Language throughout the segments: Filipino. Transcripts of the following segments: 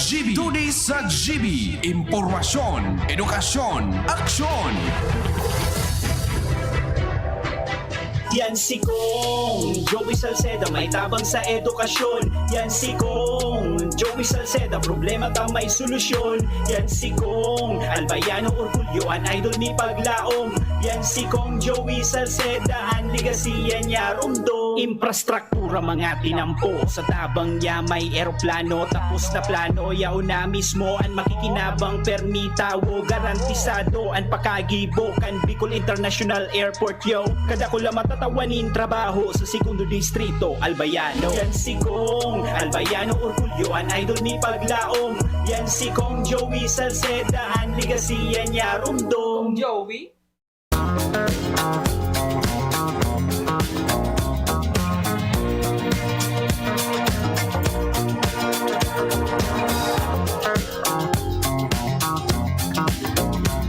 GB. Today sa GB. Impormasyon, edukasyon, aksyon. Yan si Kong Joey Salceda, may tabang sa edukasyon. Yan si Kong Joey Salceda, problema ta may solusyon. Yan si Kong Albayano Orgulyo, an idol ni Paglaom. Yan si Kong Joey Salceda, ang ligasiya niya rumdo. Infrastruktura mga tinampo, sa tabang niya may eroplano. Tapos na plano, yaw na mismo ang makikinabang permita. Wo garantisado ang pakagibo kan Bicol International Airport yo. Kada ko lang matatawanin trabaho sa segundo distrito Albayano. Yan si Kong Albayano Orgulyo, an idol ni Paglaom. Yan si Kong Joey Salceda, ang ligasiya niya rumdo. Joey?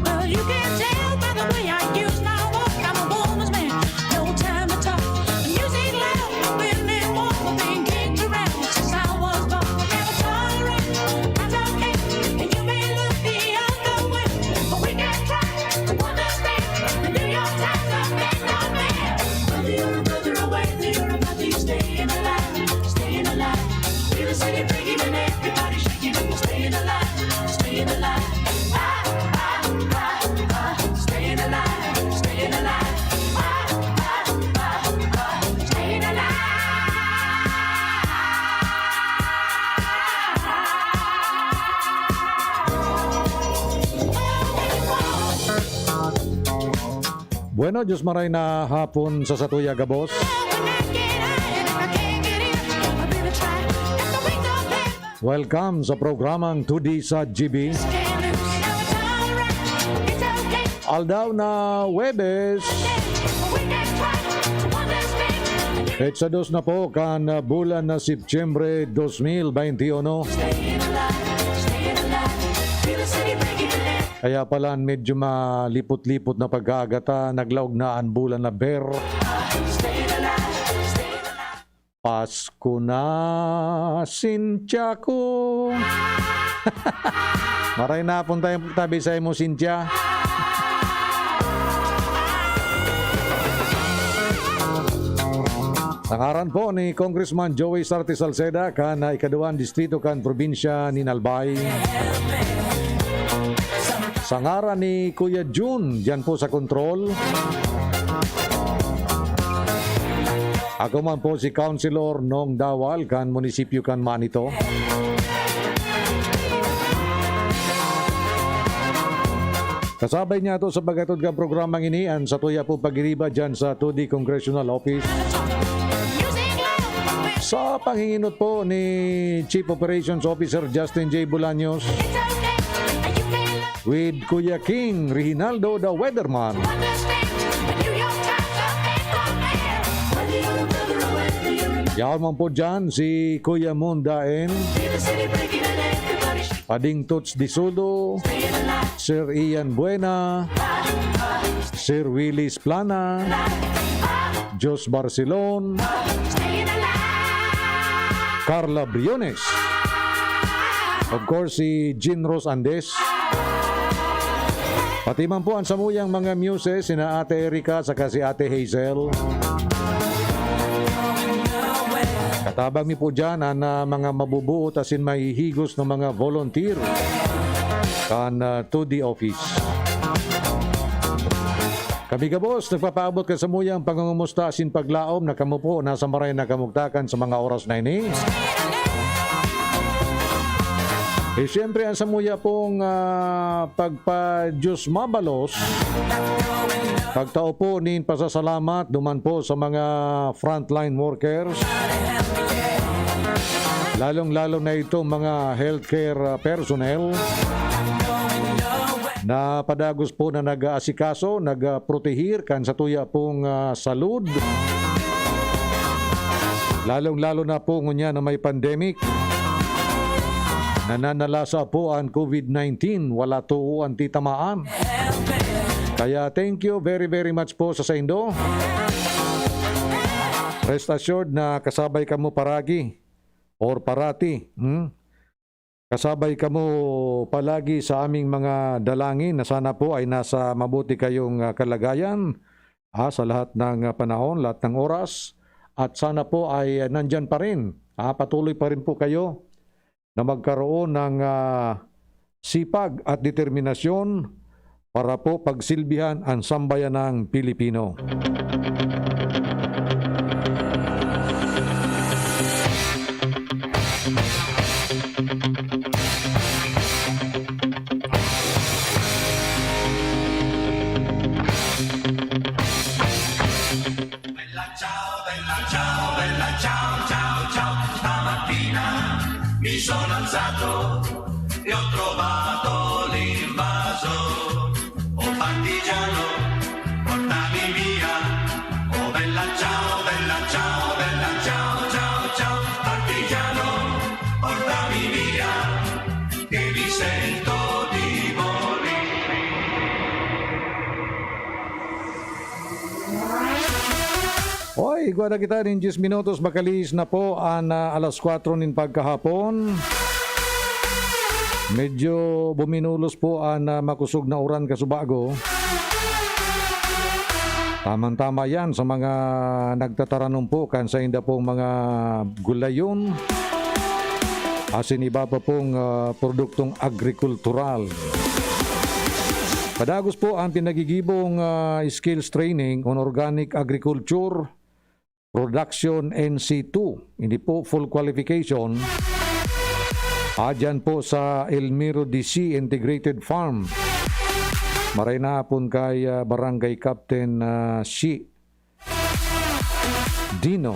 Well, you can tell by the way I use my walk. I'm a woman's man, no time to talk. The music loud, women want my being kicked around since I was born. Never tolerate, that's okay. And you may look the other way, but we can try to understand. The New York Times are based on man. Whether you're a brother or whether you're a mother, you're staying alive, staying alive. Feel the city breaking and everybody shaking, and we're staying alive, staying alive. Staying alive, staying alive. Staying alive. Bueno, Diyos maray na hapon sa Satuya Gabos. When I get out and if I can't get in, I'll be the try. Got the wings of death. Welcome sa programang 2D sa GB. Stand loose, now it's alright. It's okay. Aldaw na Webes. We can try to understand. Etsados na po kan bulan na Setyembre 2021. Staying alive, staying alive. Feel the city breaking and Kaya pala medyo malipot-lipot na pag-aagata, naglaog na ang bulan na ber. staying alive, staying alive. Pasko na, Sintya ko. Maray na punta yung tabi sa mo, Sintya. Sangaran po ni Congressman Joey Sarte Salceda kan ikaduan distrito kan probinsya ni Albay. Sangaran ni Kuya June diyan po sa kontrol. Ako man po si Councilor Nong Dawal kan munisipyo kan Manito. Kasabay niya ito sa bagatod ka programang ini ang sa tuya po pagiriba dyan sa 2D Congressional Office. Music loud, Sa panghinginot po ni Chief Operations Officer Justin J. Bolaños it's okay. And you may look, with Kuya King Reginaldo the Weatherman. understand. The New York Times are based on man. Whether you're a brother or whether you're a mother, Yaon man po dyan si Kuya Mundaen, feel the city breaking and everybody Pading Tots Disudo, staying alive. Sir Ian Buena, Sir Willis Plana, Jos Barcelon, Staying alive. Carla Briones, of course si Jean Rose Andes, pati man po ang samuyang mga muses sina Ate Erika saka si Ate Hazel. Katabang mi po dyan ang mga mabubuo tasin mahihigos ng mga volunteer kan 2D office. Kami kabos, nagpapaabot ka sa muyang pangungumusta asin paglaom na kamo po nasa maray na kamugtakan sa mga oras na ini. Siyempre ang samuya pong pagpa-Diyos mabalos, pagtao po nin pasasalamat duman po sa mga frontline workers, lalong-lalo na itong mga healthcare personnel na padagos po na nag-aasikaso, nag-protehir kan sa tuya pong salud. Lalong-lalo na po ngunya na may pandemic. Nananalasa po ang COVID-19, wala to ang titamaan. Kaya thank you very much po sa saindo. Rest assured na kasabay ka mo paragi or parati. Kasabay kamo palagi sa aming mga dalangin na sana po ay nasa mabuti kayong kalagayan sa lahat ng panahon, lahat ng oras. At sana po ay nandyan pa rin. Patuloy pa rin po kayo na magkaroon ng sipag at determinasyon para po pagsilbihan ang sambayanang Pilipino. Mi sono alzato e ho trovato l'invaso. Oh partigiano, portami via. Oh bella ciao, bella ciao, bella ciao, ciao, ciao. Partigiano, portami via, che mi sento di morire. Hoy, guarda kita rin 10 minutos makalis na po ang alas 4 nin pagkahapon. Medyo buminulos po ang makusog na uran kasubago. Tamang-tama yan sa mga nagtataranong po kan sa inda pong mga gulayon. Asin iba pa pong produktong agrikultural. Padagos po ang pinagigibong skills training on organic agriculture Production NC2. Hindi po full qualification. Dyan po sa Elmiro DC Integrated Farm. Maray na po kay Barangay Captain Shi Dino.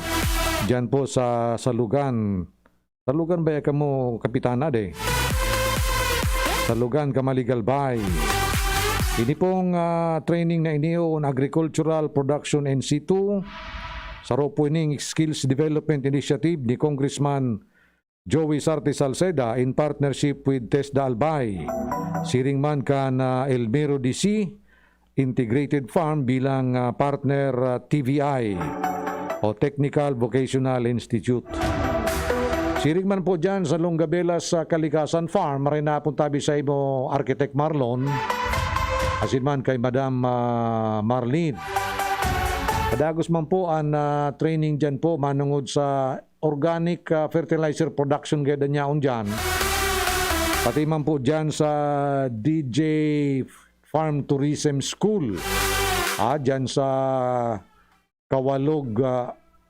Dyan po sa Salugan. Salugan ba ka mo, Kapitana de? Salugan, Kamaligalbay. Ini pong training na iniyo on Agricultural Production NC2. Saro po ining Skills Development Initiative ni Congressman Joey Sarte Salceda in partnership with TESDA Albay. Siring man kan Elmiro DC Integrated Farm bilang partner TVI o Technical Vocational Institute. Siring man po dyan sa Longabelas sa Kalikasan Farm, maray na po tabi sa imo Architect Marlon, asin man kay Madam Marlene. Kadagos man po ang training dyan po manungod sa organic fertilizer production gada niyaon dyan. Pati man po dyan sa DJ Farm Tourism School. Dyan sa Kawalog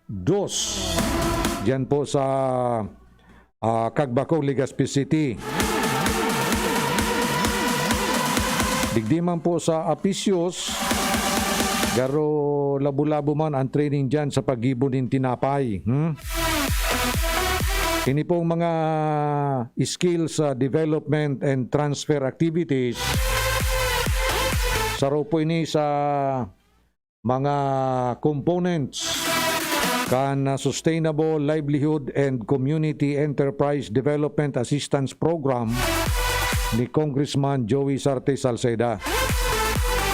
2. Dyan po sa Cagbacao, Legazpi City. Digdi man po sa Apicios. Garo labo-labo man ang training dyan sa pag-ibon ng tinapay. Ini pong mga skills development and transfer activities. Saro po ini sa mga components kan Sustainable Livelihood and Community Enterprise Development Assistance Program ni Congressman Joey Sarte Salceda.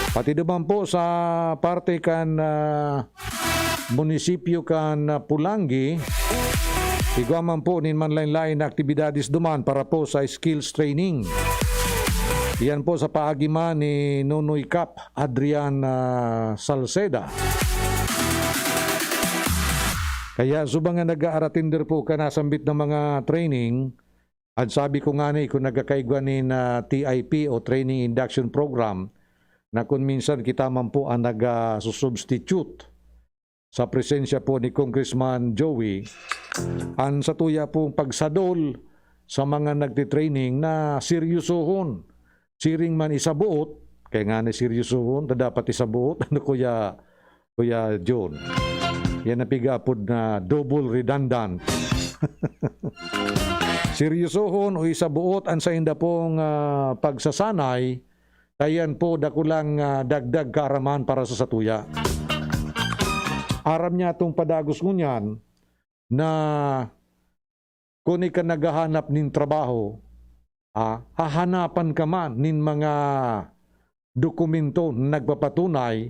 Pati naman po sa parte kan munisipyo kan Pulangi, igwa man po nin man lain-lain na aktibidades duman para po sa skills training. Iyan po sa paagiman ni Nonoy Cap Adrian Salceda. Kaya subang nga nag-aaratinder po ka nasambit ng mga training, at sabi ko nga kung nagkakaigwa ni TIP o Training Induction Program, na kung minsan kita man po ang nag-substitute sa presensya po ni Congressman Joey, ang satuya pong pagsadol sa mga nagtitraining na seryosohon. Siring man isabuot, kaya nga na seryosohon, na dapat isabuot, ano Kuya John? Yan napigapod na double redundant. Seryosohon o isabuot ang sa inda pong pagsasanay, kayan po dakulang dagdag kaaraman para sa satuya. Aram niya itong padagos ngunyan na kung ka naghahanap nin trabaho, hahanapan ka man nin mga dokumento na nagpapatunay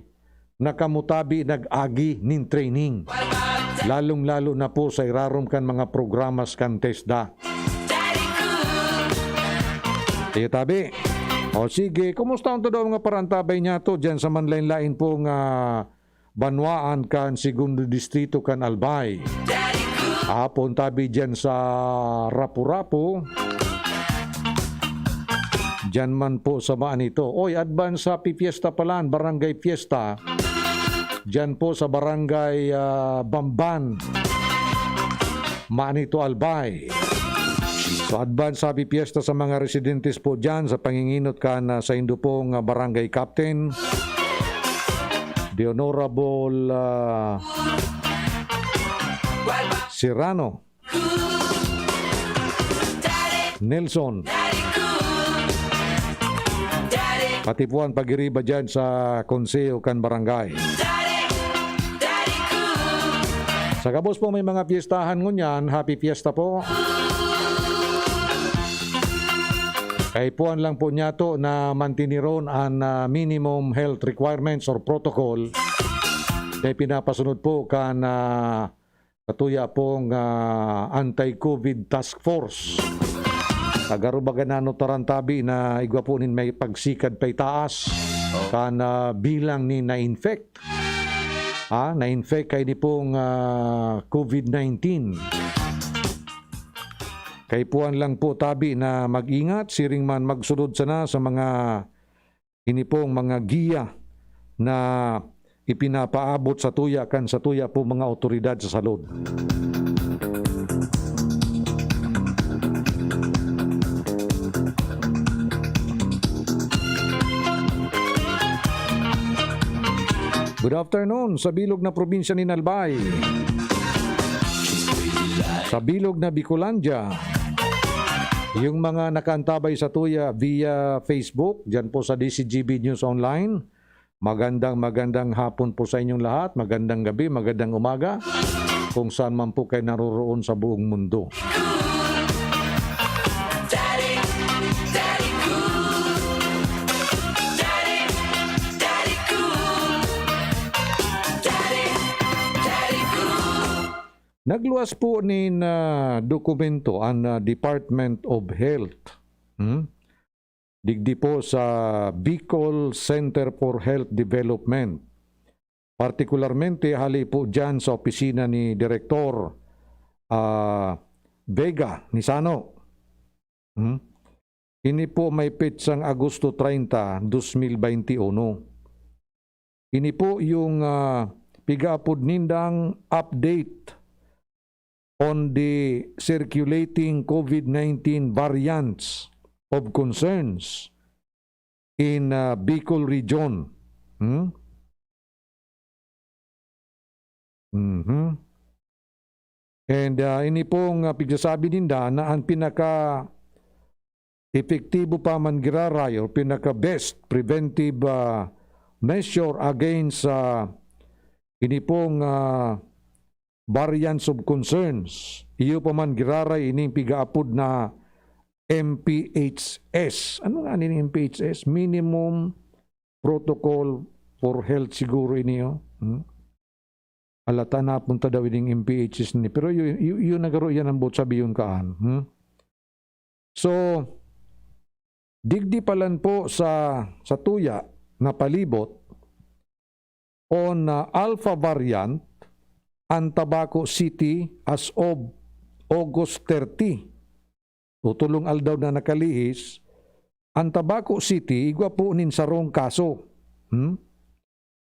na kamutabi nag-agi nin training. Lalong-lalo na po sa irarom kan mga programas kan TESDA. Sige, tabi. O sige, kumusta ang daw mga parantabay niya to dyan sa manlain-lain pong Banwaan kan Segundo Distrito kan Albay. Hapon tabi dyan sa Rapu-Rapu. Dyan man po sa maan ito. Oy, advance sa Fiesta palan, Barangay Fiesta. Dyan po sa Barangay Bamban. Maan ito Albay. So advance happy fiesta sa mga residentes po dyan sa panginginot ka na sa indo pong barangay captain, the Honorable Serrano Nelson. Pati po ang pag-iriba dyan sa konseyo kan barangay. Sa kabos po may mga piyestahan ngunyan, happy fiesta po. Kay puan lang po niya to na mantiniron ang minimum health requirements or protocol na pinapasunod po kan katuya pong anti-COVID task force. Tagarubagan na tarantabi na igwa po nin may pagsikad pa'y taas kan bilang ni na-infect. Na-infect kay ni pong COVID-19. Kay puan lang po tabi na mag-ingat, siring man magsunod sana sa mga inipong mga giya na ipinapaabot sa tuya kan sa tuya po mga otoridad sa salud. Good afternoon sa bilog na probinsya ni Albay. Sa bilog na Bicolandia. Yung mga nakaantabay sa tuya via Facebook, dyan po sa DCGB News Online. Magandang hapon po sa inyong lahat. Magandang gabi, magandang umaga. Kung saan man po kayo naroroon sa buong mundo. Nagluwas po ni dokumento ang Department of Health. Digdi po sa Bicol Center for Health Development. Partikularmente hali po dyan sa opisina ni Direktor Vega Nisano. Ini po may pitsang Agosto 30, 2021. Ini po yung pigapod nindang update on the circulating COVID-19 variants of concerns in Bicol region. And ini pong pigsasabi ninda na ang pinaka epektibo pa man giraray o pinaka best preventive measure against ini pong variants of concerns. Iyo pa man giraray ining pigaapod na MPHS. Ano nga ni MPHS? Minimum Protocol for Health siguro iniyo. Alata na punta daw ining MPHS ni. Pero yun nagaro yan ang bot sabi yung kaan. So, digdi palan po sa tuya na palibot on alpha variant ang Tabaco City as of August 30. Tutulong aldaw na nakalihis. Ang Tabaco City, igwa po nin sarong kaso.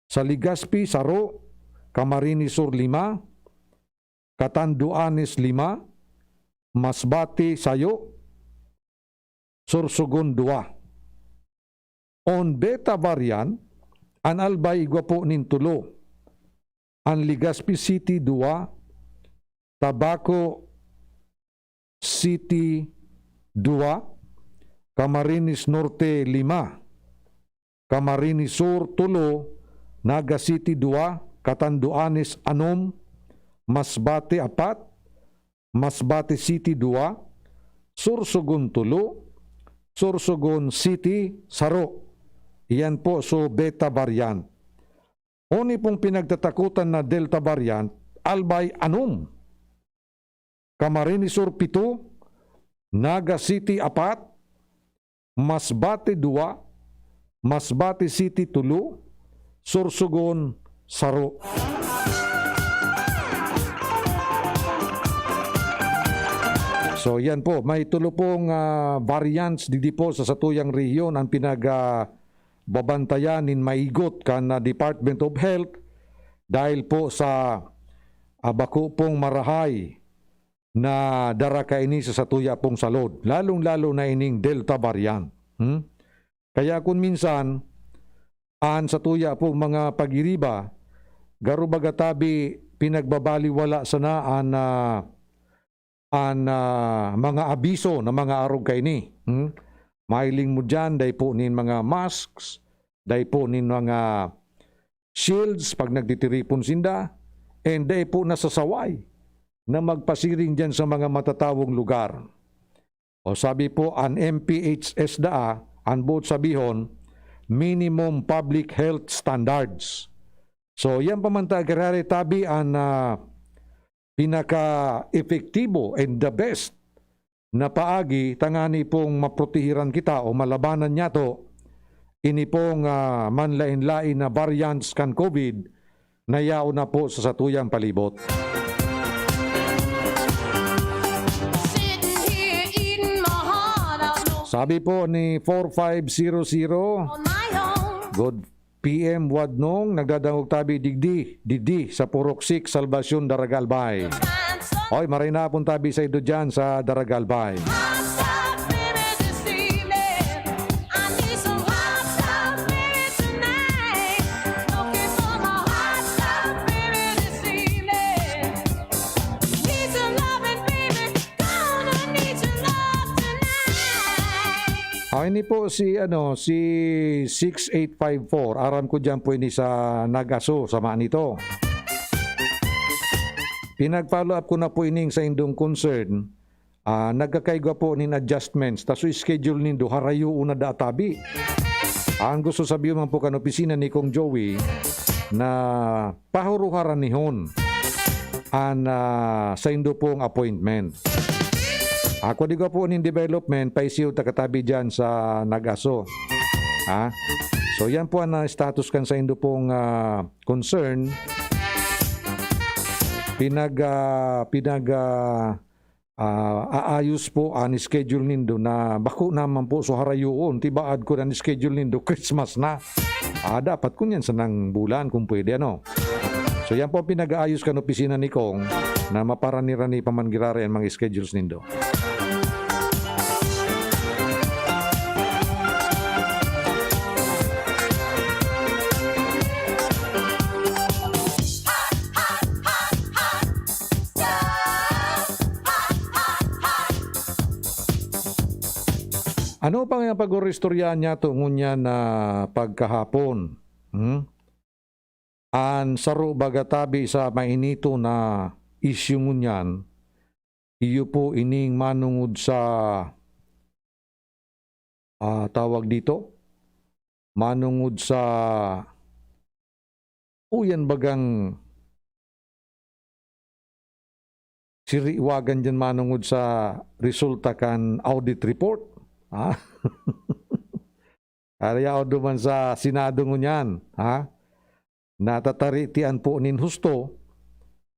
Sa Legazpi, saro. Camarines Sur, 5. Catanduanes, 5. Masbate, sayo. Sorsogon, 2. On beta variant, ang Albay, igwa po nin tulo. Ang Legazpi City 2, Tabaco City 2, Camarines Norte 5, Camarines Sur 3, Naga City 2, Catanduanes 6, Masbate 4, Masbate City 2, Sorsogon 3, Sorsogon City saro. Iyan po so beta variant. Oni pong pinagtatakutan na Delta variant, Albay 6, Camarines Sur 7, Naga City 4, Masbate 2, Masbate City 3, Sorsogon Saro. So yan po, may tulo pong variants di po sa satuyang rehiyon ang babantayan nin maigot kan na Department of Health dahil po sa bako pong marahay na dara kaini sa satuya pong salod, lalong-lalo na ining Delta variant. Kaya kung minsan sa tuya pong mga pagiriba, garo bagatabi pinagbabaliwala sana mga abiso na mga arog kaini. Mailing mo dyan, day po nin mga masks, day po nin mga shields pag nagtitiripon sinda, and day po nasasaway na magpasiring dyan sa mga matatawong lugar. O sabi po, ang MPHS ang both sabihon, minimum public health standards. So yan pamanta karare tabi ang pinaka-efektibo and the best na paagi tangani pong maprotehiran kita o malabanan niya to ini pong manlain-lain na variants kan COVID na yao na po sa satuyang palibot. Sitting here eating my heart out Sabi po ni 4500, on my own. good PM Wadnong, nagdadangog tabi digdi sa Purok 6, Salvacion, Daragalbay. Find some Oy, maray na pong tabi sa ido dyan sa Daragalbay. hot stuff in it this evening. I need some hot stuff in it tonight. Looking for the hot stuff in it this evening. Need some loving, baby. Gonna need your love tonight. Ini po si 6854. Aram ko dyan po ini sa Nagaso, samaan ito. Pinag-follow up ko na po ining sa indong concern. Nagkakaigwa po nin adjustments. Taso schedule nindo harayo una databi. Ang gusto sabihin man po kan opisina ni Kong Joey na pahuruharan nihon sa indo pong appointment. Ako di ko po nin development, paisiw takatabi dyan sa Nagaso. So yan po ang status kan sa indo pong concern. Aayos po ang schedule nindo na bako naman po so harayoon, tibaad ko na schedule nindo Christmas na. Dapat kunyan sa nang bulan kung pwede So yan po pinag-aayos kan opisina ni Kong na maparanirani pamangirari ang mga schedules nindo. Ano pa nga pag-oristorya niya tungon niya na pagkahapon? An saro bagatabi sa mainito na issue ngunyan, iyo po ining manungod sa tawag dito, manungod sa uyan bagang siriwagan dyan manungod sa resulta kan audit report. Kaya o duman sa Senado ngunyan, natataritian po nin husto,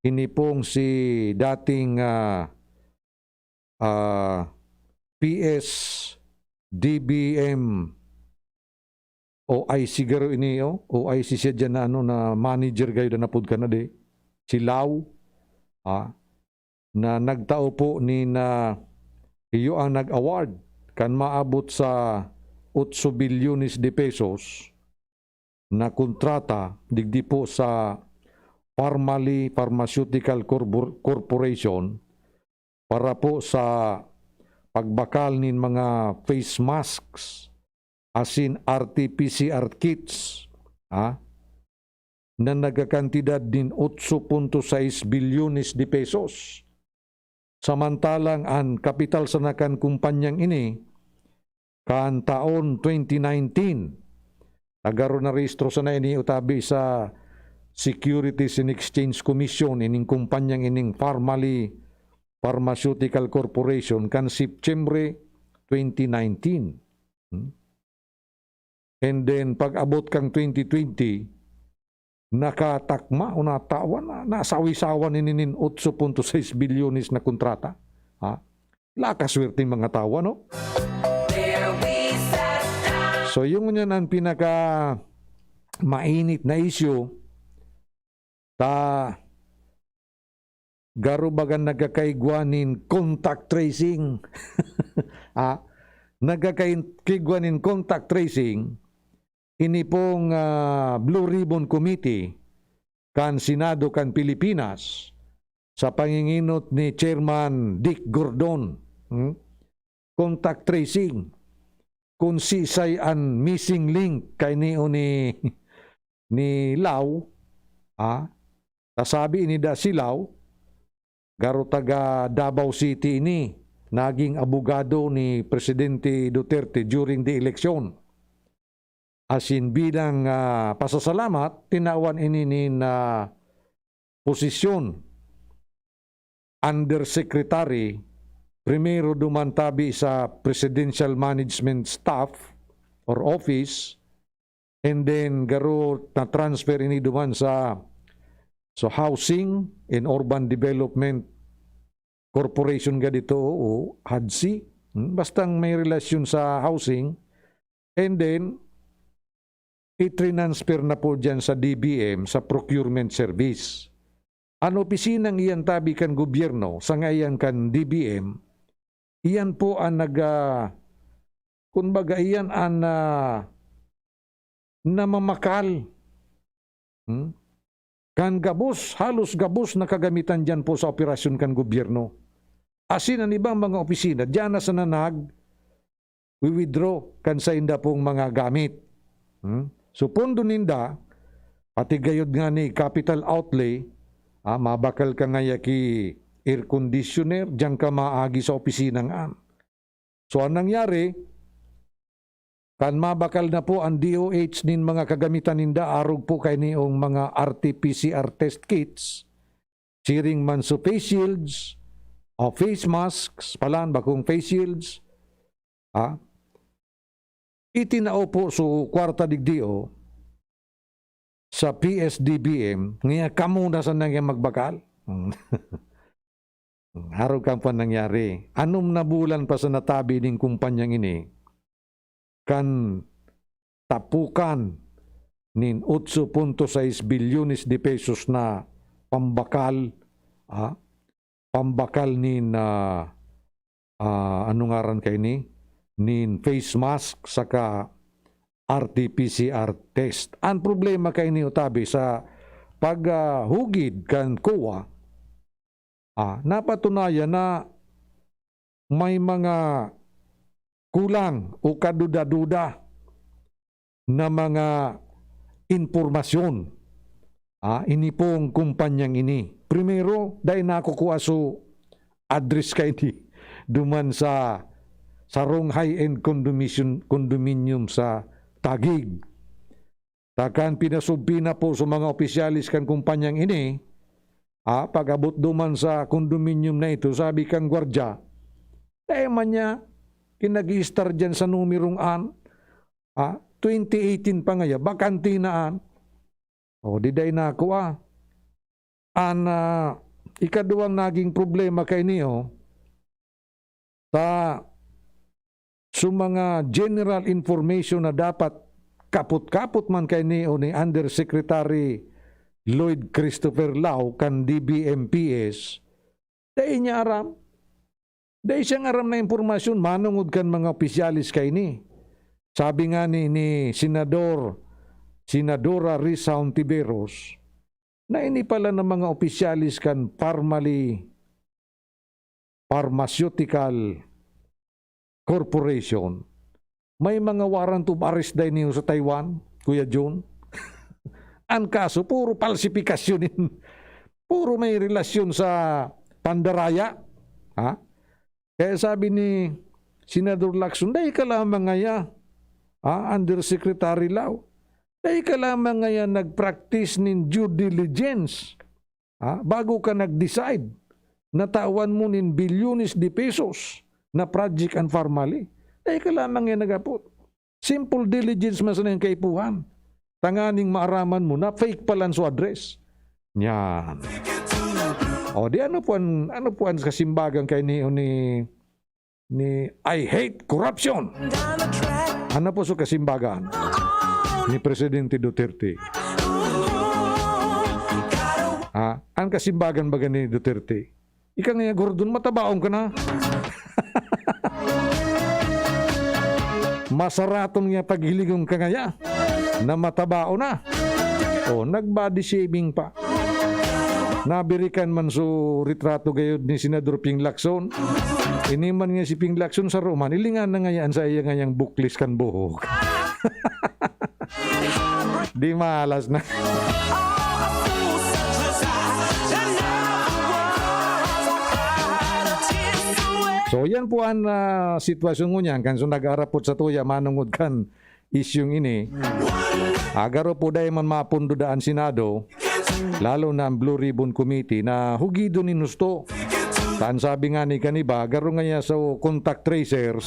ini pong si dating PS DBM OIC garo ini OIC siya dyan na na manager kayo na napud ka na di, si Lau, na nagtao po ni na iyo ang nag-award kan maabot sa 8 bilyones de pesos na kontrata digdi po sa Parmali Pharmaceutical Corporation para po sa pagbakal nin mga face masks asin RT-PCR kits na nagkakantidad din 8.6 bilyones de pesos. Samantalang ang kapital sa nakan kumpanyang ini kan taon 2019 nagaro na rehistro sa na ini utabi sa Securities and Exchange Commission ining kumpanyang ining Parmali Pharmaceutical Corporation kan September 2019 And then, pag abot kang 2020, nakatakma o natawan na nasawi-sawan ninin 8.6 bilyones na kontrata. Ha? Lakaswerte mga tawa, no? So, yung yan ang pinaka mainit na issue. Garo bagan nagkakaigwanin contact tracing. Nagkakaigwanin contact tracing. Ini pong Blue Ribbon Committee kan Senado kan Pilipinas sa panginginot ni Chairman Dick Gordon. Contact tracing. Kung sisay an missing link kay ni Lau, sabi ni da si Lau, garo taga Davao City ini, naging abogado ni Presidente Duterte during the election. As in bilang pasasalamat, tinawan ini na posisyon Undersecretary, primero dumantabi sa Presidential Management Staff or Office, and then garo na transfer ini duman sa Housing and Urban Development Corporation ga dito o HUDC. Bastang may relasyon sa housing, and then i-transfer na po dyan sa DBM, sa procurement service. Ang opisinang iyan tabi kan gobyerno, sa ngayon kan DBM, iyan po ang kumbaga iyan ang namamakal. Kan gabos, halos gabos na kagamitan dyan po sa operasyon kan gobyerno. Asin ang ibang mga opisina, dyan na sa nanag, we-withdraw kan sa inda pong mga gamit. So pondo ninda, pati gayod nga ni capital outlay, mabakal ka nga ki air conditioner, diyan ka maagi sa opisina nga. So anong nangyari, kan mabakal na po ang DOH nin mga kagamitan ninda, arog po kay niong mga RT-PCR test kits, siring man so face shields, o face masks, palan bakong face shields, itinao po so kwarta digdio sa PSDBM ngayon kamo na sa nangyang magbakal. Araw kang pa nangyari. Anong na bulan pa sa natabi ng kumpanyang ini kan tapukan nin 8.6 bilyones de pesos na pambakal nin ano ngaran kay ni nin face mask saka RT-PCR test. Ang problema kay ni Utabi sa paghugid kan COA, napatunayan na may mga kulang o kaduda-duda na mga impormasyon. Ini pong kumpanyang ini. Primero, dahil nakukuha so address kay ni duman sa sarong high-end condominium sa Taguig. Takan pinasubpi na po sa mga opisyalis kan kumpanyang ini, pag-abot duman sa condominium na ito, sabi kang gwardya, man niya, kinag-i-star dyan sa numerong 2018 pa ngaya, bakanti na diday na ako ikaduwang naging problema kay niyo, so mga general information na dapat kaput-kaput man kay ni Undersecretary Lloyd Christopher Lau kan DBMPS, dahil niya aram. Dahil siyang aram na impormasyon, manungod kan mga opisyalis kay ni. Sabi nga ni Senadora Risa Hontiveros, na ini pala ng mga opisyalis kan Pharmaceutical Corporation, may mga warrant of arrest din niyo sa Taiwan, Kuya Jun. Ang kaso, puro falsifikasyon. Puro may relasyon sa pandaraya. Kaya sabi ni Senador Lacson, dahil ka lamang ngaya, Undersecretary Lau, dahil ka lamang ngaya nag-practice nin due diligence, bago ka nag-decide, natawan mo nin bilyones de pesos na project and formally, dahil ka lamang ngaya nagapot. Simple diligence man sa nang kaipuhan. Tanganing maaraman mo na fake palan so address. Yan. O di ano po ang kasimbagan kay ni I hate corruption. Ano po so kasimbagan ni Presidente Duterte? Ang kasimbagan ba ni Duterte? Ika nga Gordon, matabaong ka na. Masaratong niya paghiligong ka ngaya na matabao na. O, nag-body shaming pa. Nabirikan man so retrato gayod ni Senador Ping Lacson. Iniman nga si Ping Lacson sa Roman. Ilingan na ngayaan sa iya ngayang buklis kan buhok. Di malas na. So yan po ang sitwasyon mo niyan. Kan so nag-arapot sa tuya, manungod kan isyong ini. Agaro po dahil man mapundo daan Senado, lalo na ang Blue Ribbon Committee na hugido ni Nusto. Saan sabi nga ni kaniba, agaro nga niya sa contact tracers.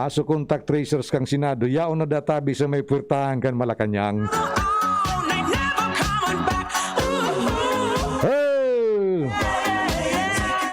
So contact tracers kang Senado, yaon na databi sa may puwertahan kan Malacanang. Hey!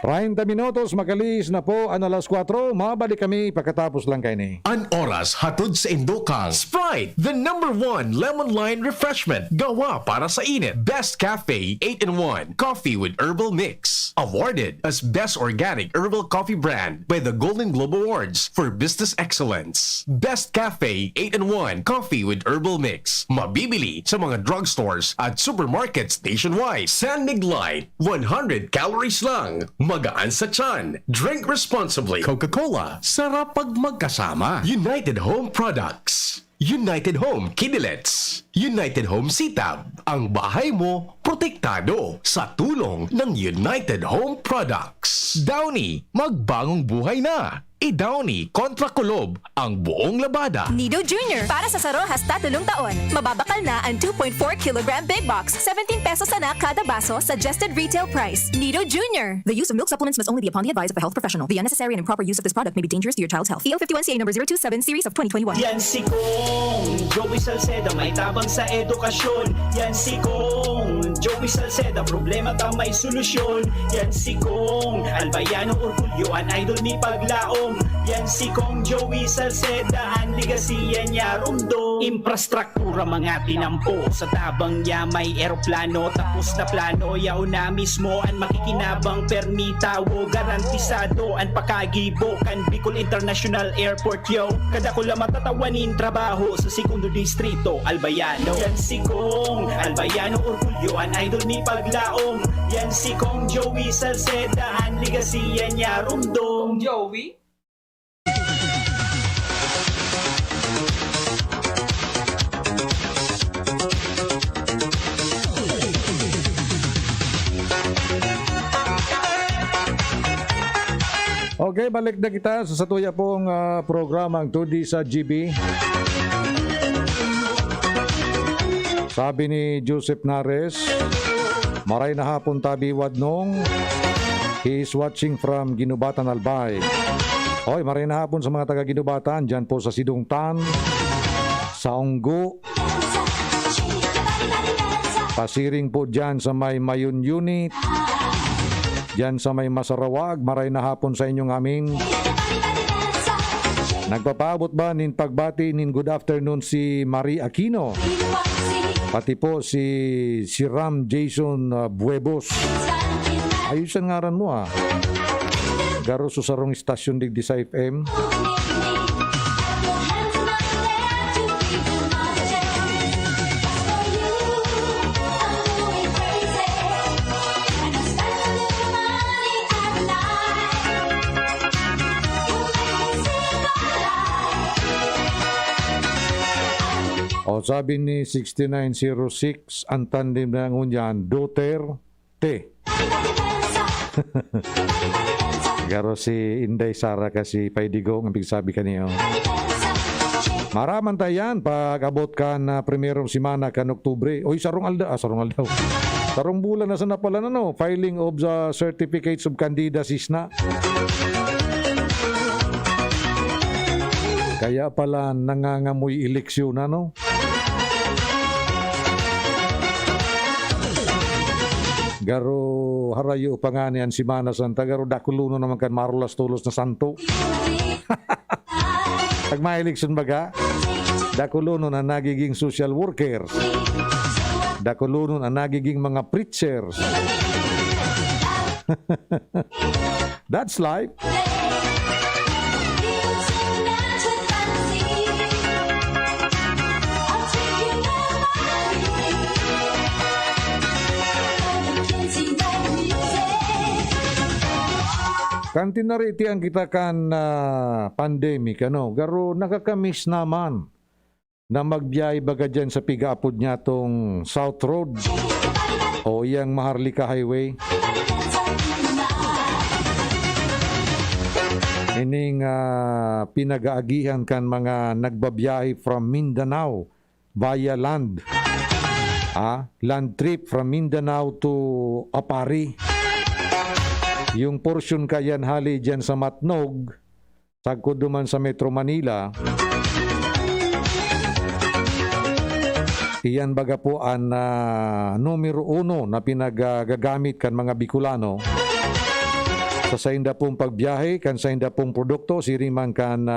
30 minutos, makalis na po ang alas 4. Mabalik kami pagkatapos lang kayo ni. An oras hatod sa Indokang. Sprite, the #1 lemon lime refreshment. Gawa para sa init. Best Cafe 8-in-1 coffee with herbal mix. Awarded as Best Organic Herbal Coffee Brand by the Golden Globe Awards for Business Excellence. Best Cafe 8-in-1 coffee with herbal mix. Mabibili sa mga drugstores at supermarkets nationwide. San Mig Light, 100 calories lang. Magaan sa tiyan. Drink responsibly. Coca-Cola, sarap pag magkasama. United Home Products. United Home Kidilets. United Home Sitab. Ang bahay mo, protektado sa tulong ng United Home Products. Downy, magbagong buhay na. I-Downy kontra kulob ang buong labada. Nido Jr. Para sa saro hasta 3 taon. Mababakal na ang 2.4 kilogram big box. 17 pesos na kada baso. Suggested retail price. Nido Jr. The use of milk supplements must only be upon the advice of a health professional. The unnecessary and improper use of this product may be dangerous to your child's health. EL 51CA number 027 series of 2021. Yan si Kong Joey Salceda, may tabang sa edukasyon. Yan si Kong Joey Salceda, problema tang may solusyon. Yan si Kong Albayano Orgulyo, an idol ni Paglaom. Yan si Kong Joey Salceda, ang ligasiya niya rumdo. Infrastruktura mga tinampo, sa tabang niya may eroplano. Tapos na plano, yaw na mismo ang makikinabang permitawo. Garantisado ang pakagibo kan Bicol International Airport yo. Kada ko lang matatawanin trabaho sa segundo distrito Albayano. Yan si Kong Albayano Orgulyo, an idol ni Paglaom. Yan si Kong Joey Salceda, ang ligasiya niya rumdo. Joey? Okay, balik na kita sa satuya pong programang 2D sa GB. Sabi ni Joseph Nares, maray na hapon tabiwad nung he is watching from Ginubatan, Albay. Hoy, maray na hapon sa mga taga Ginubatan, dyan po sa Sidungtan, sa Onggo, pasiring po dyan sa may Mayun Unit, dyan sa may Masarawag. Maray na hapon sa inyong aming. Nagpapaabot ba nin pagbati nin good afternoon si Marie Aquino, pati po si Ram Jason Buebos. Ayusan ngaran mo Garo susarong istasyon digdi sa FM. O sabi ni 6906, ang tandem na ngunyan, Duterte. Garo si Inday Sara kasi Paidigong, ang sabi kaniyo. Maraman tayan pag abot ka na primerong simana kan Oktubre. Oy, sarong aldaw. Sarong bulan na sana pala filing of the certificates of candidacies na. Kaya pala nangangamoy eleksyon, ano? Garo harayo panganian si Mana Santa, garo dakuluno naman kan marulas tulos na santo. Pag may eleksyon baga, dakuluno na nagiging social workers. Dakuluno na nagiging mga preachers. That's life. Kantinariti ang kita kan pandemic, ano? Garo nakakamiss naman na magbiyay baga dyan sa pigaapod niya tong South Road o iyang Maharlika Highway. Ining pinag-aagihan kan mga nagbabiyahe from Mindanao via land. Land trip from Mindanao to Apari. Yung portion kayan hali dyan sa Matnog, sagkod duman sa Metro Manila, iyan baga po ang numero 1 na pinagagamit kan mga Bicolano sa sainda pong pagbiyahe, kan sainda pong produkto, siriman kan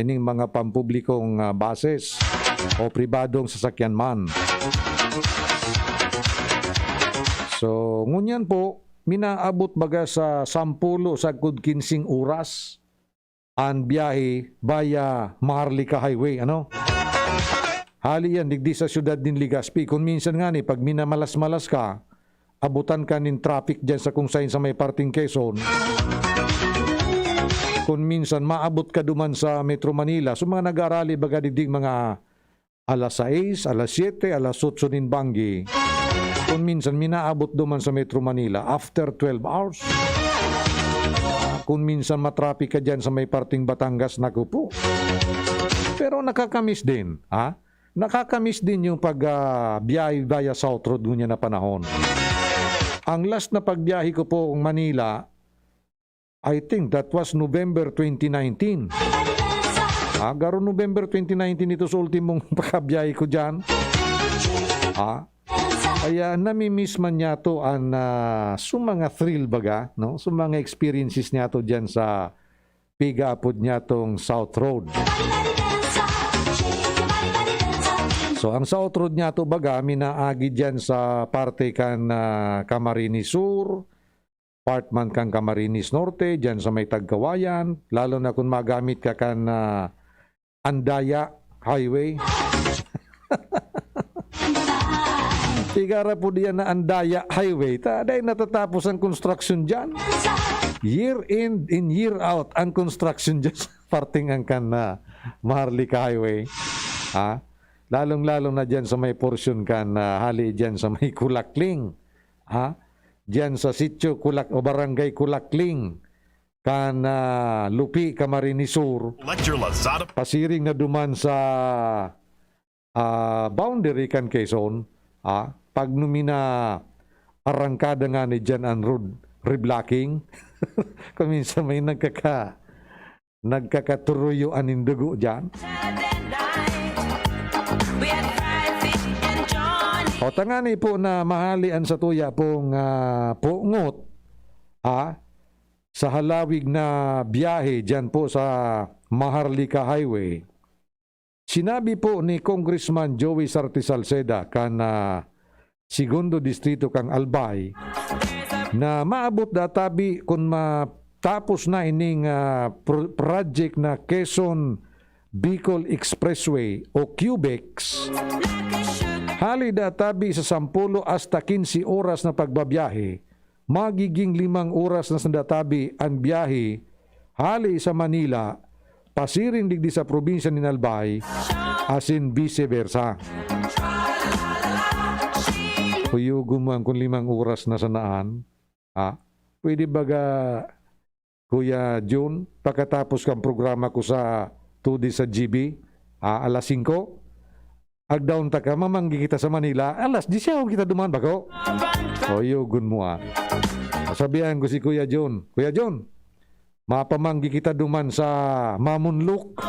ining mga pampublikong bases o pribadong sasakyan man. So, ngunyan po, minaabot baga sa 10 sagkod 15 oras ang biyahe via Maharlika Highway, ano? Hali yan, digdi sa syudad din Legazpi. Kung minsan nga ni, pag minamalas-malas ka, abutan ka nin traffic dyan sa kung saan sa may parting Quezon. Kung minsan maabot ka duman sa Metro Manila, so mga nag-arali baga digdig mga alas 6, alas 7, alas 8 nin Banggi. Kung minsan minaabot duman sa Metro Manila after 12 hours. Kung minsan matraffic ka dyan sa may parting Batangas, naku po. Pero nakakamiss din, nakakamiss din yung pagbiyahe via South Road ngunya na panahon. Ang last na pagbiyahe ko po ng Manila, I think that was November 2019. Garo November 2019 ito sa ultimong pagbiyahe ko dyan. Kaya namimiss man niya to ang sumanga thrill baga, no? Sumanga experiences niya to dyan sa pigaapod niya tong South Road. So ang South Road niya to baga, minaagi dyan sa parte kan Camarines Sur, part man kan Camarines Norte, dyan sa may Tagkawayan, lalo na kung magamit ka kan Andaya Highway. Tigara po diyan na Andaya Highway. Taday natatapos ang construction dyan. Year in and year out ang construction dyan sa parting ang kan Maharlika Highway. Lalong-lalong na dyan sa may portion kan hali dyan sa may Kulakling. Dyan sa sitio Kulak o barangay Kulakling kan Lupi, Camarines Sur. Pasiring na duman sa boundary kan Quezon. Pag numina arangkada nga ni dyan ang road reblocking, kung minsan may nagkakaturuyo aning dugo dyan. O tangani po na mahalian sa tuya pong pungot sa halawig na biyahe dyan po sa Maharlika Highway. Sinabi po ni Congressman Joey Sarte Salceda kan Segundo Distrito kang Albay na maabot databi kung matapos na ining project na Quezon Bicol Expressway o QBEX. Hali databi sa 10 hasta 15 oras na pagbabiyahe, magiging 5 oras na sa databi ang biyahe hali sa Manila, pasiring digdi sa probinsya ni Albay, asin vice versa. Huyuguman kung 5 oras na sanaan, pwede baga, Kuya June, pagkatapos kang programa ko sa 2D sa GB, alas 5, agdaon ta ka, mamanggi kita sa Manila, alas 10 kita duman bako. Huyugun mo Sabihan ko si Kuya June, mapamanggi kita duman sa Mamunluk.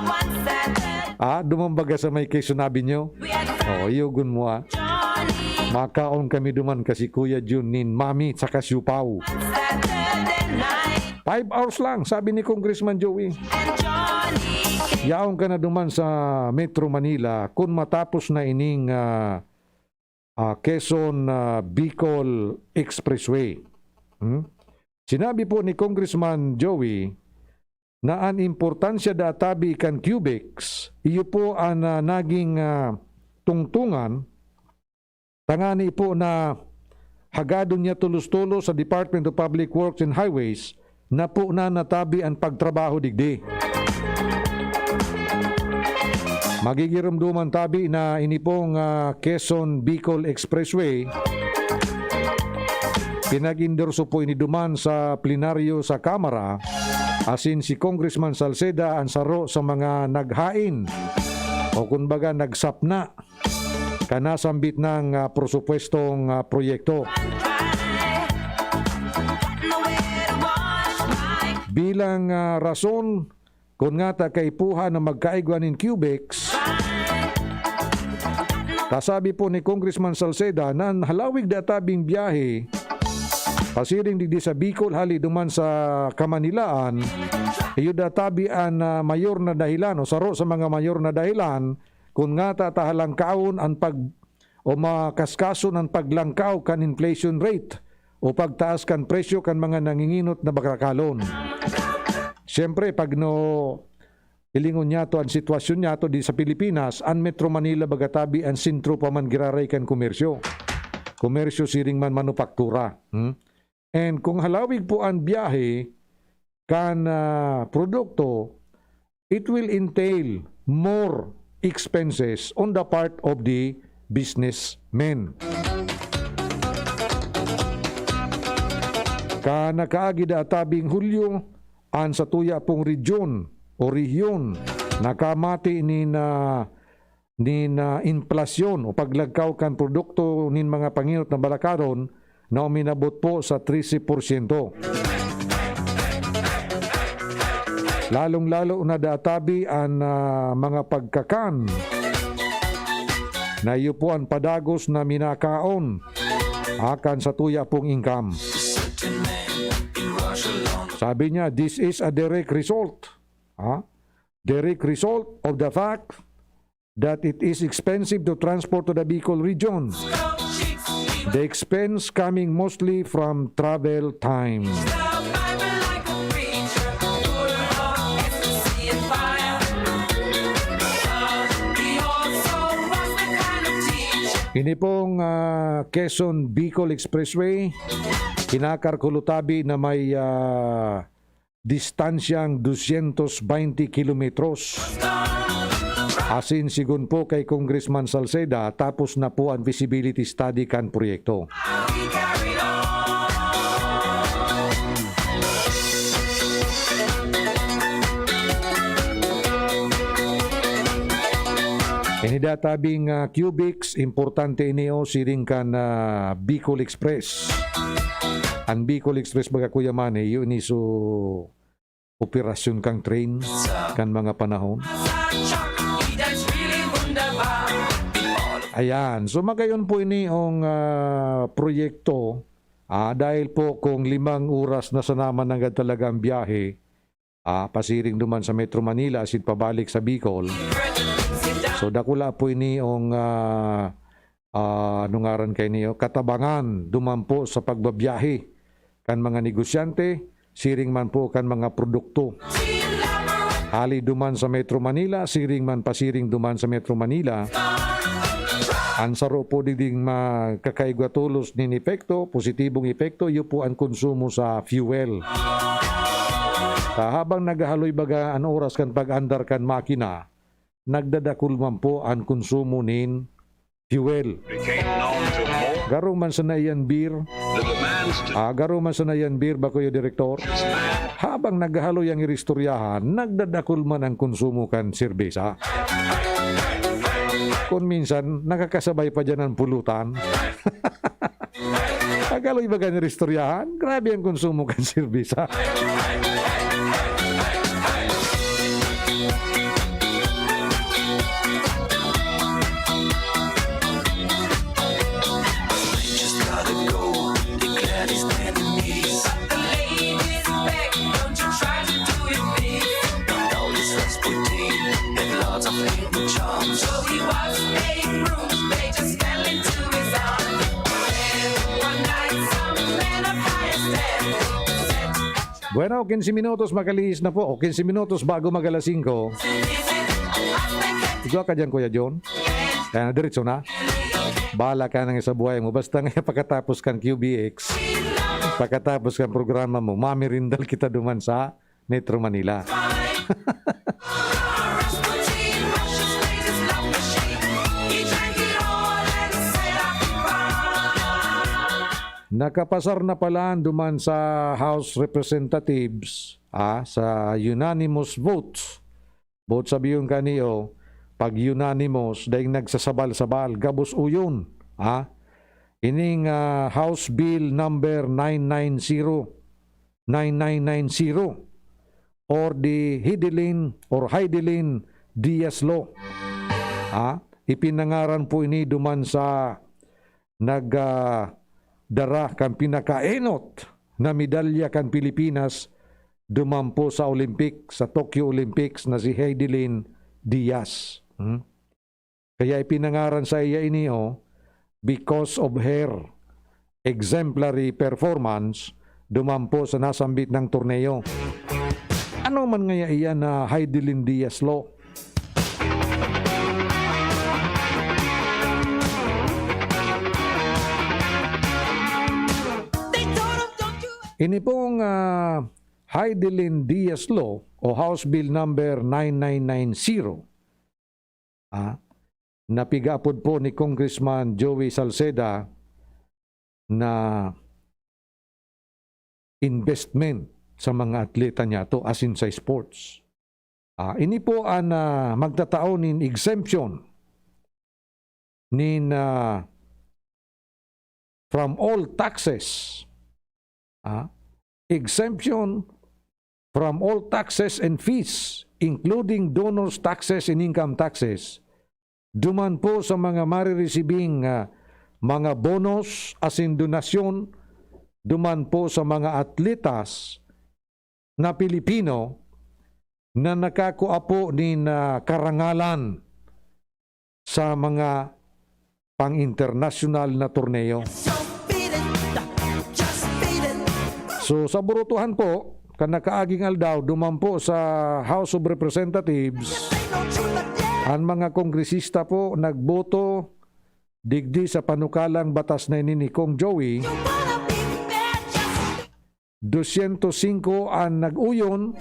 Dumambaga sa may Quezon Avenue. Yugon mo Makaon kami duman kasi Kuya Jun nin Mami tsaka Siupaw. 5 hours lang, sabi ni Congressman Joey. Yaong ka na duman sa Metro Manila kung matapos na ining Quezon Bicol Expressway. Sinabi po ni Congressman Joey na ang importansya databi kan cubics, iyo po ang naging tungtungan tangani po na hagadon niya tulos-tulos sa Department of Public Works and Highways na po na natabi ang pagtrabaho digdi. Magigiramduman tabi na ini pong Quezon Bicol Expressway pinag-endorso po ini duman sa plenaryo sa Kamara asin si Congressman Salceda ang saro sa mga naghain o kumbaga nagsapna kanasambit ng prosupwestong proyekto. Bilang rason kung nga ta kaipuhan na magkaigwan in cubics, kasabi po ni Congressman Salceda na halawig databing biyahe pasiring digdi sa Bicol hali duman sa Kamanilaan, iyo databi ang mayor na dahilan o saro sa mga mayor na dahilan kung nga tatahalangkaon ang makaskason ang paglangkaw kan inflation rate o pagtaas kan presyo kan mga nanginginot na bakakalon. Siyempre, pag ilingon niya to ang sitwasyon niya to di sa Pilipinas, ang Metro Manila bagatabi ang sintro pa man giraray kan komersyo. Komersyo siring man manupaktura. And kung halawig po ang biyahe kan produkto, it will entail more expenses on the part of the businessmen. Nakaagida tabing Hulyo, an sa tuya pong region o rehiyon nakamati ni na inflasyon o paglagkaw kan produkto nin mga panginot na balakaron na uminabot po sa 13%. Lalong-lalo na databi ang mga pagkakan na iyo po ang padagos na minakaon akan sa tuya pong income. Sabi niya, this is a direct result. Direct result of the fact that it is expensive to transport to the Bicol region. The expense coming mostly from travel time. Ini pong Quezon Bicol Expressway, kinakalkulutabi na may distansyang 220 kilometros. Asin sigun po kay Congressman Salceda, tapos na po ang visibility study kan proyekto. Ini databing cubics, importante iniyo siring kan Bicol Express. Ang Bicol Express baga Kuya Manny, yun iso operasyon kang train kan mga panahon. Ayan, so magayon po ini ang proyekto dahil po kung 5 oras na sanaman ng talagang biyahe pasiring duman sa Metro Manila asin pabalik sa Bicol. So dakula po ini ang nungaran kay niyo katabangan duman po sa pagbabiyahe kan mga negosyante, siring man po kan mga produkto. Hali duman sa Metro Manila, siring man pasiring duman sa Metro Manila. Ansaro po ding makakaigwatulos nin epekto, positibong epekto, yun po ang konsumo sa fuel. Habang naghahaloy baga ang oras kan pag-andar kan makina, nagdadakul man po ang konsumo nin fuel. Garo man sa nayan beer, garo man sa nayan beer ba kuya direktor? Habang naghahaloy ang iristoryahan, nagdadakul man ang konsumo kan serbesa. Kung minsan, nakakasabay pa dyan ang pulutan. Agaloy ba ganyan iristoryahan? Grabe ang konsumo kan serbesa. once I played the drums. So he was a groom, they just fell into his arms. Then one night some man of high esteem said, Bueno, 15 minutos makalihis na po. O 15 minutos bago mag-alas 5. Ikaw ka dyan, Kuya John. Kaya na, diretso na. Bahala ka nang sa buhay mo. Basta ngayon pagkatapos kan QBX, pagkatapos kan programa mo, mamirindal kita duman sa Metro Manila. Rasputin, Russia's latest love machine. He drank it all and said I could run. Nakapasar na pala duman sa House Representatives sa unanimous votes. Vote sabi yung kaniyo, pag unanimous, dahil nagsasabal-sabal, gabos uyon. Ining House Bill number 9990 or the Heidelin Diaz Law. Ipinangaran po ini duman sa nagdara kan pinakaenot na medalya kan Pilipinas duman po sa sa Tokyo Olympics na si Heidelin Diaz. Kaya ipinangaran sa iya ini because of her exemplary performance duman po sa nasambit ng torneo. Ano man nga iya na Heidelin Diaz Law? Ini pong Heidelin Diaz Law o House Bill number 9990 napigapod po ni Congressman Joey Salceda na investment sa mga atleta niya to as in sa sports. Ini po ang magtataon in exemption from all taxes. Exemption from all taxes and fees, including donors taxes and income taxes. Duman po sa mga marirecibing mga bonus as in donasyon, duman po sa mga atletas na Pilipino na nakakuha po ni karangalan sa mga pang-international na torneo. So sa burutuhan po, kanakaaging aldaw, duman po sa House of Representatives, ang mga kongresista po nagboto digdi sa panukalang batas na ini ni Kong Joey. 205 ang nag-uyon,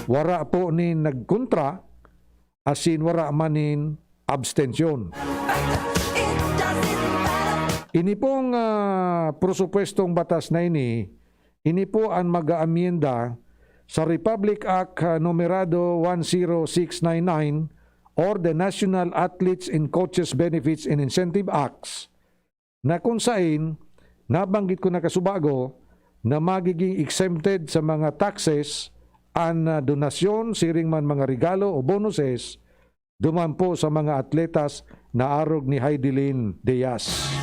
wara po ni nagkontra, asin wara manin abstensyon. Ini pong prosupwestong batas na ini po ang mag-aamyenda sa Republic Act numerado 10699 or the National Athletes and Coaches Benefits and Incentive Acts na kung saan nabanggit ko na kasubago na magiging exempted sa mga taxes ang donasyon, siring man mga regalo o bonuses duman po sa mga atletas na arog ni Heidelin Diaz.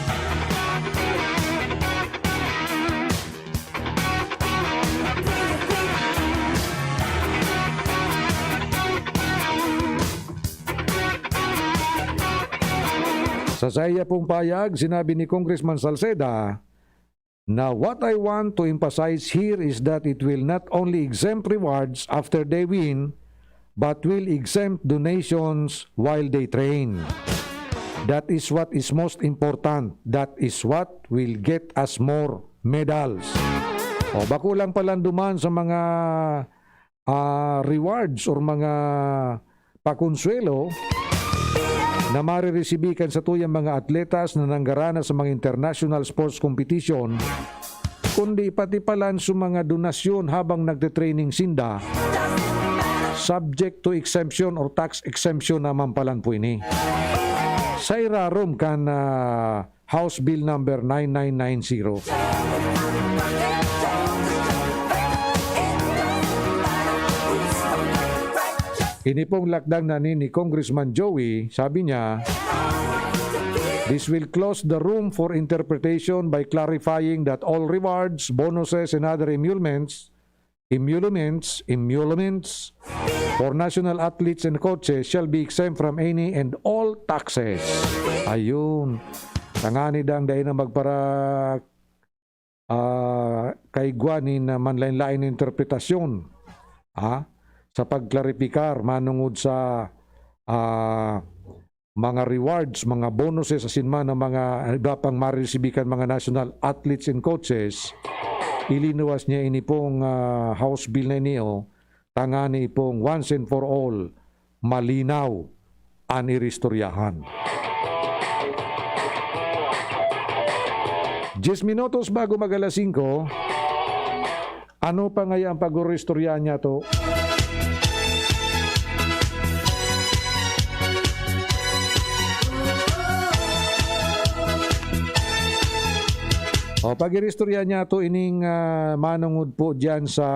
Sa saya pong payag, sinabi ni Congressman Salceda na what I want to emphasize here is that it will not only exempt rewards after they win, but will exempt donations while they train. That is what is most important. That is what will get us more medals. O bakulang palang duman sa mga rewards or mga pakonsuelo na mariresibikan sa tuyang mga atletas na nanggarana sa mga international sports competition, kundi pati palan sa mga donasyon habang nagte-training sinda, subject to exemption or tax exemption naman palan po ini. Sa irarom kan House Bill number 9990. Ini pong lakdang na ni Congressman Joey, sabi niya, this will close the room for interpretation by clarifying that all rewards, bonuses, and other emoluments emoluments for national athletes and coaches shall be exempt from any and all taxes. Ayun. Tangani dang dahil na magpara kay Guanin na manlain-lain interpretasyon sa pagklaripikar manungod sa mga rewards, mga bonuses asinman ng mga iba pang maresibikan mga national athletes and coaches. Ilinuwas niya ini pong House Bill na iniyo, tangani pong once and for all malinaw ang iristoryahan. 10 minutos bago mag-alas 5, ano pa ngaya ang pag-uristorya niya to? O, pag-iristorya niya to ining manungod po dyan sa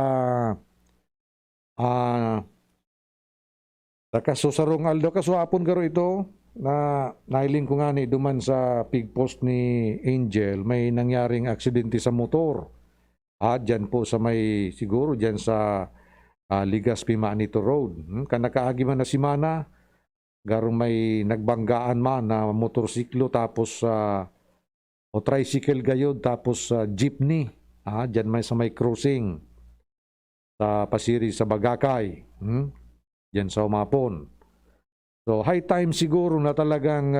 kasosarong Aldo. Kasuhapon garo ito na nailing ko nga ni duman sa pig post ni Angel, may nangyaring aksidente sa motor. Dyan po sa may, siguro dyan sa Ligaspi Manito Road. Kanakaagi man na si Mana, garo may nagbanggaan man na motorsiklo tapos o tricycle gayod tapos jeepney. Dyan may sa may crossing sa Pasiri sa Bagakay. Dyan sa Umapon. So high time siguro na talagang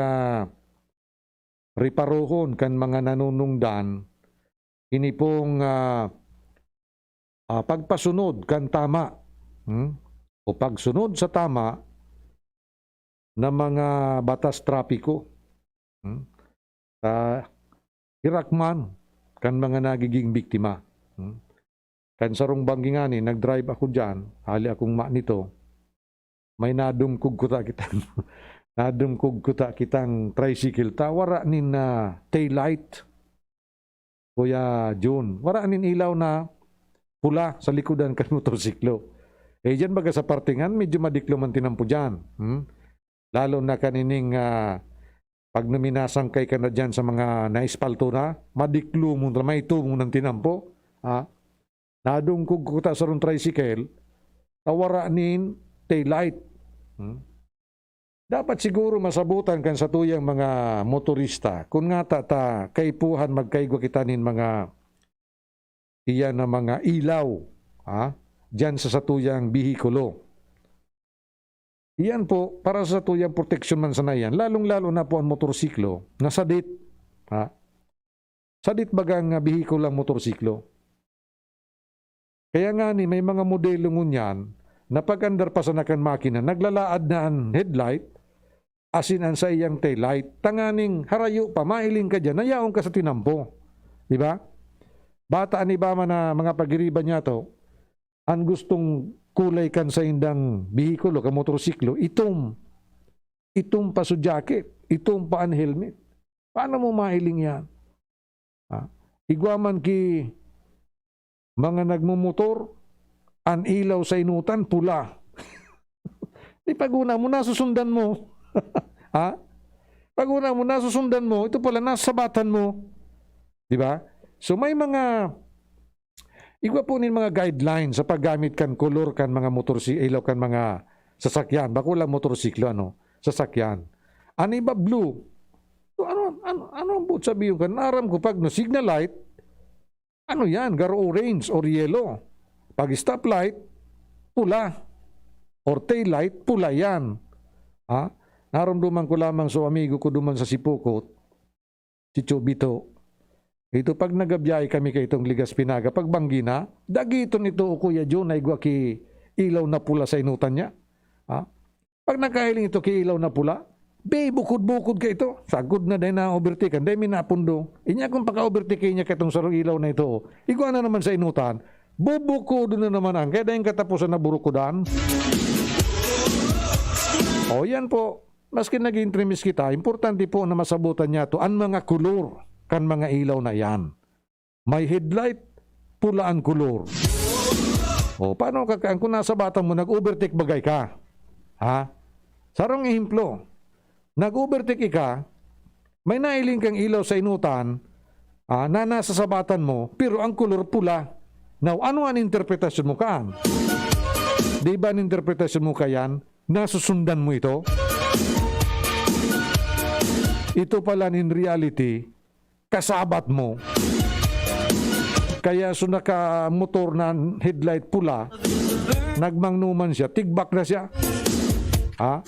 riparohon kan mga nanunungdan ini pong pagpasunod kan tama o pagsunod sa tama na mga batas trapiko. Irakman kan mga nagiging biktima. Kan sarong bangingani, nag-drive ako dyan, hali akong nito. May nadungkog kuta kitang tricycle ta, wara nin tail light. Kuya June, wara nin ilaw na pula sa likodan kan motorsiklo. Dyan baga sa partingan, medyo madiklo man tinampo dyan. Lalo na kanining pag naminasang kay ka na dyan sa mga naispalto na, madiklo mo, may ito mo ng tinampo. Nadungkog kuta sa rong tricycle, tawara nin tail light. Dapat siguro masabutan kan sa tuyang mga motorista kung nga ta kaipuhan magkaigwa kitanin mga iyan na mga ilaw dyan sa satuyang bihikulo. Iyan po para sa tuyang protection man sana yan, lalong-lalo na po ang motorsiklo na sadit. Sadit bagang bihikulo ang motorsiklo. Kaya nga ni may mga modelo ngunyan na pag-andar pa sa nakan makina, naglalaad na ang headlight, asin ang sa iyang taillight, tanganing harayo pa, mailing ka dyan, nayaong ka sa tinampo. Diba? Bataan ni ba man na mga pagiriban niya to, ang gustong kulay kan sa indang bihikulo, ka motorsiklo, itom pa sa jacket, itom pa ang helmet. Paano mo mailing yan? Igwaman ki mga nagmumotor, ang ilaw sa inutan, pula. Di pag-una mo, nasusundan mo. Pag-una mo, nasusundan mo, ito pala, nasabatan mo. Di ba? So may mga, igwa po mga guidelines sa paggamit kan kolor kan mga ilaw kan mga sasakyan. Bako lang motorsiklo, sasakyan. Ano iba, blue. So ano ang buot sabihin kan? Naram ko pag no signal light, ano yan? Garo orange or yellow. Pag stoplight, pula. Or tail light, pula yan. Naramdaman ko lamang so amigo ko duman sa Sipukot, si Chobito. Ito pag nagabiyay kami kay itong Ligas Pinaga, pag banggina, dagiton ito o Kuya John ay gwa ki ilaw na pula sa inutan niya. Pag nakahiling ito ki ilaw na pula, bukod-bukod ka ito. Sagod na dahil na overtaken, dahil minapundo. Inya kung paka-overtake niya katong sarong ilaw na ito, igwa na naman sa inutan, bubukod na naman ang kaya dahil katapusan na burukudan. O yan po, maski nag-intrimis kita, importante po na masabutan niya to ang mga kulor kan mga ilaw na yan. May headlight, pula ang kulor. O paano kung nasa batang mo, nag-overtake bagay ka? Sarong ehemplo, nag-overtake ka, may nailing kang ilaw sa inutan, na nasa sabatan mo, pero ang kulor pula. Now, ano ang interpretasyon mo kaan? Di ba ang interpretasyon mo kayan? Nasusundan mo ito? Ito pala in reality, kasabat mo. Kaya so naka-motor na headlight pula, nagmangnuman siya, tigbak na siya. Ha?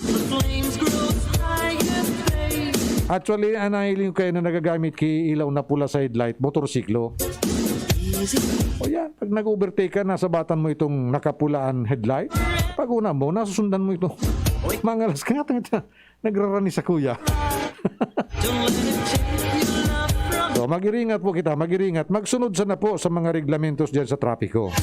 Actually, anahiling kayo na nagagamit kay ilaw na pula sa headlight, motorsiklo. O yan, pag nag-overtake ka, nasabatan mo itong nakapulaan headlight. Pag una mo, nasusundan mo ito. Mangalas ka nga, nagrarani sa kuya. So, mag-iringat po kita, mag-iringat. Magsunod sana po sa mga reglamentos dyan sa trapiko.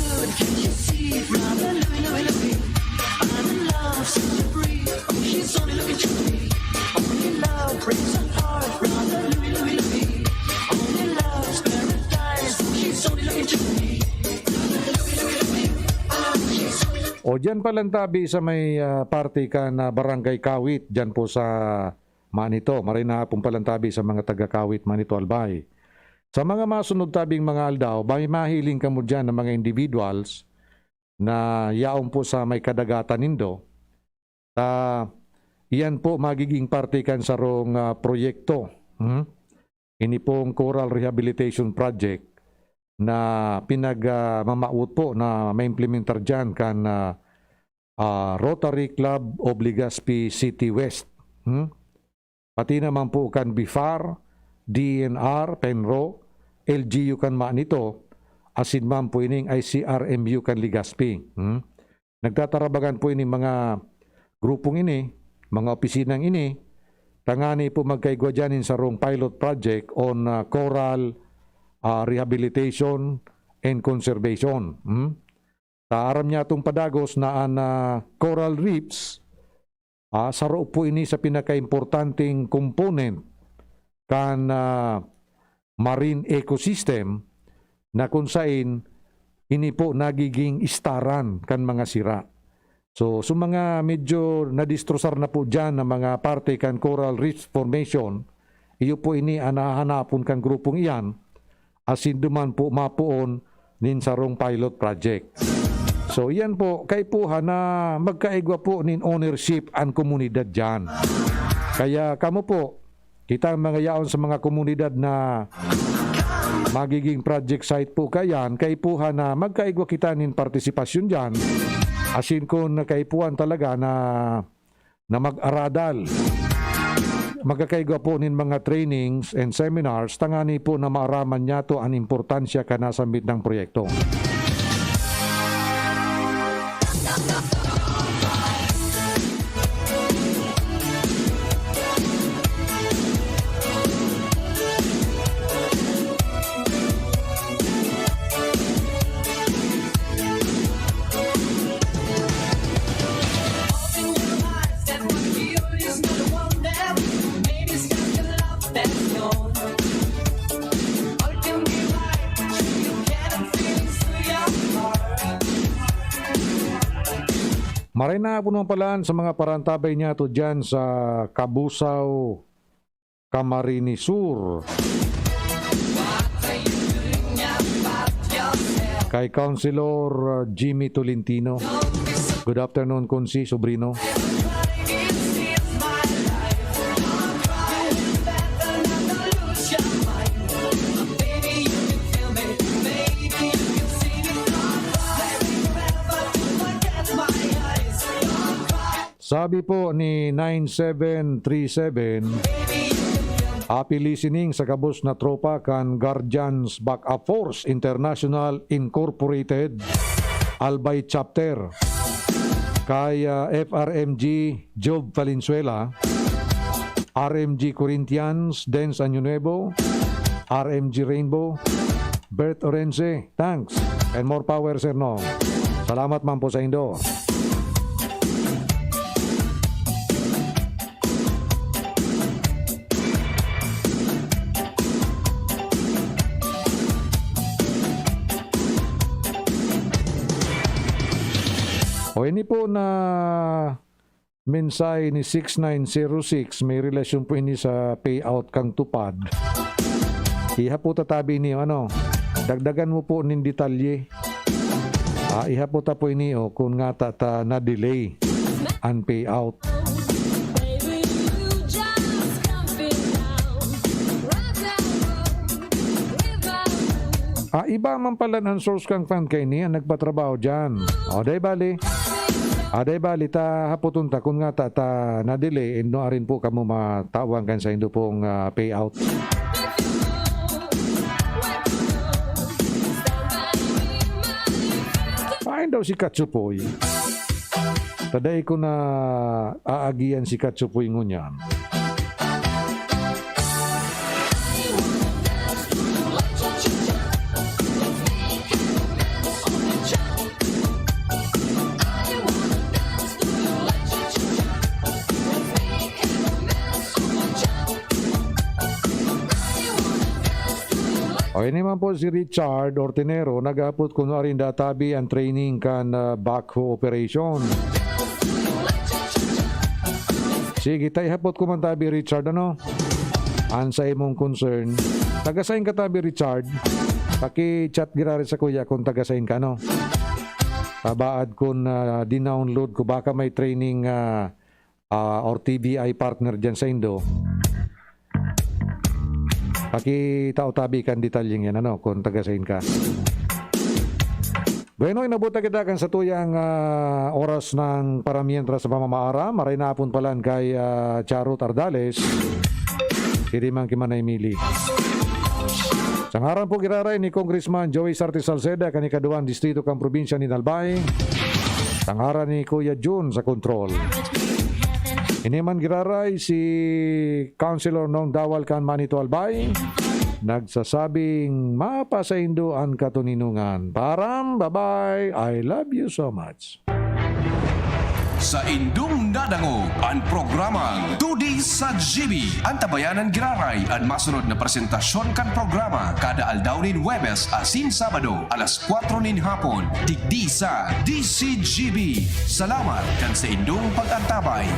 O dyan palantabi sa may party ka na Barangay Kawit, dyan po sa Manito. Marina pong palantabi sa mga taga-Kawit, Manito, Albay. Sa mga masunod tabing mga aldaw, may mahiling ka mo dyan ng mga individuals na yaong po sa may kadagatan nindo. Iyan po magiging party kan sa rong proyekto. Ini pong Coral Rehabilitation Project na pinag-mamaut po na ma-implementar dyan kan Rotary Club of Legazpi City West. Pati naman po kan BIFAR, DNR, Penro, LGU kan Manito, asin man po ining ICRMU kan Legazpi. Nagtatarabagan po ining mga grupong ini, mga opisinang ini, tangani po magkaigwa dyanin sa rong pilot project on coral rehabilitation and conservation. Taaram niya itong padagos na coral reefs, saro po ini sa pinaka-importanting component kan marine ecosystem na kung saan ini po nagiging istaran kan mga sira. So mga medyo nadistrosar na po dyan ng mga parte kan coral reef formation, iyo po ini anahanapon kan grupong iyan, asin duman po mapuon nin sarong pilot project. So yan po, kay po na magkaigwa po nin ownership ang komunidad dyan. Kaya kamo po, kita mga yaon sa mga komunidad na magiging project site po kayan, kay po na magkaigwa kita nin partisipasyon dyan, asin kung kaipuan talaga na mag-aradal. Magkakaigwa po nin mga trainings and seminars, tangani po na maaraman niya to ang importansya ka nasambit ng proyekto. Maray na po naman pala sa mga parantabay niya to dyan sa Kabusaw, Camarines Sur. Kay Councilor Jimmy Tolentino. Good afternoon, Kunsi, Sobrino. Sabi po ni 9737, happy listening sa kabos na tropa kan Guardians Backup Force International Incorporated Albay Chapter, kay FRMG Job Valenzuela, RMG Corinthians Dens Año Nuevo, RMG Rainbow, Bert Orense, thanks and more power, sir, no. Salamat man po sa Indo. O ini po na mensahe ni 6906, may relasyon po ini sa payout kang tupad. Iha po tatabi niyo, dagdagan mo po nin detalye. Ihapot po iniyo kung nga ta na-delay ang payout. Baby, you just come fit down. Rock that road without you. Iba man pala ang source kang fan kay niya nagpatrabaho dyan. Day bali. Day bali ta hapoton ta kung nga ta na-delay no arin po kamo matawang kan sa indo pong payout. Pain daw si Katsupoy. Taday ko na aagian si Katsupoy ngunyan. Okay naman po si Richard Ortinero, nag-apot kunwari databi ang training kan backhoe operation. Sige, tayo hapot ko man tabi Richard, ano? Ansay mong concern. Tagasayin ka tabi Richard. Paki-chat girari sa kuya kung tagasayin ka, no? Tabaad kung dinownload ko, baka may training or TBI partner dyan sa Indo. Pakitao-tabi kan detalyeng yan, ano, kung tagasayin ka. Bueno, inabuta kita kan sa tuyang oras ng paramientra sa pamamaara. Maray na hapon palan kay Charo Tardales. Kirimang kimanay mili. Sa ngaran po kiraray ni Congressman Joey Sarti Salceda, kanikaduan distrito kang probinsya ni Albay. Sa ngaran ni Kuya Jun sa kontrol. Iniman giraray si Councilor Nong Dawal kan Manito Albay. Nagsasabing mapasaindo ang katuninungan. Param, bye-bye. I love you so much. Sa indung nadangog ang programang Tudi sa GB. Ang tabayanan giraray ang masunod na presentasyon kan programa kada aldaw nin Huwebes asin Sabado alas 4 nin hapon. Digdi sa DCGB. Salamat kan sa indung pag-antabay.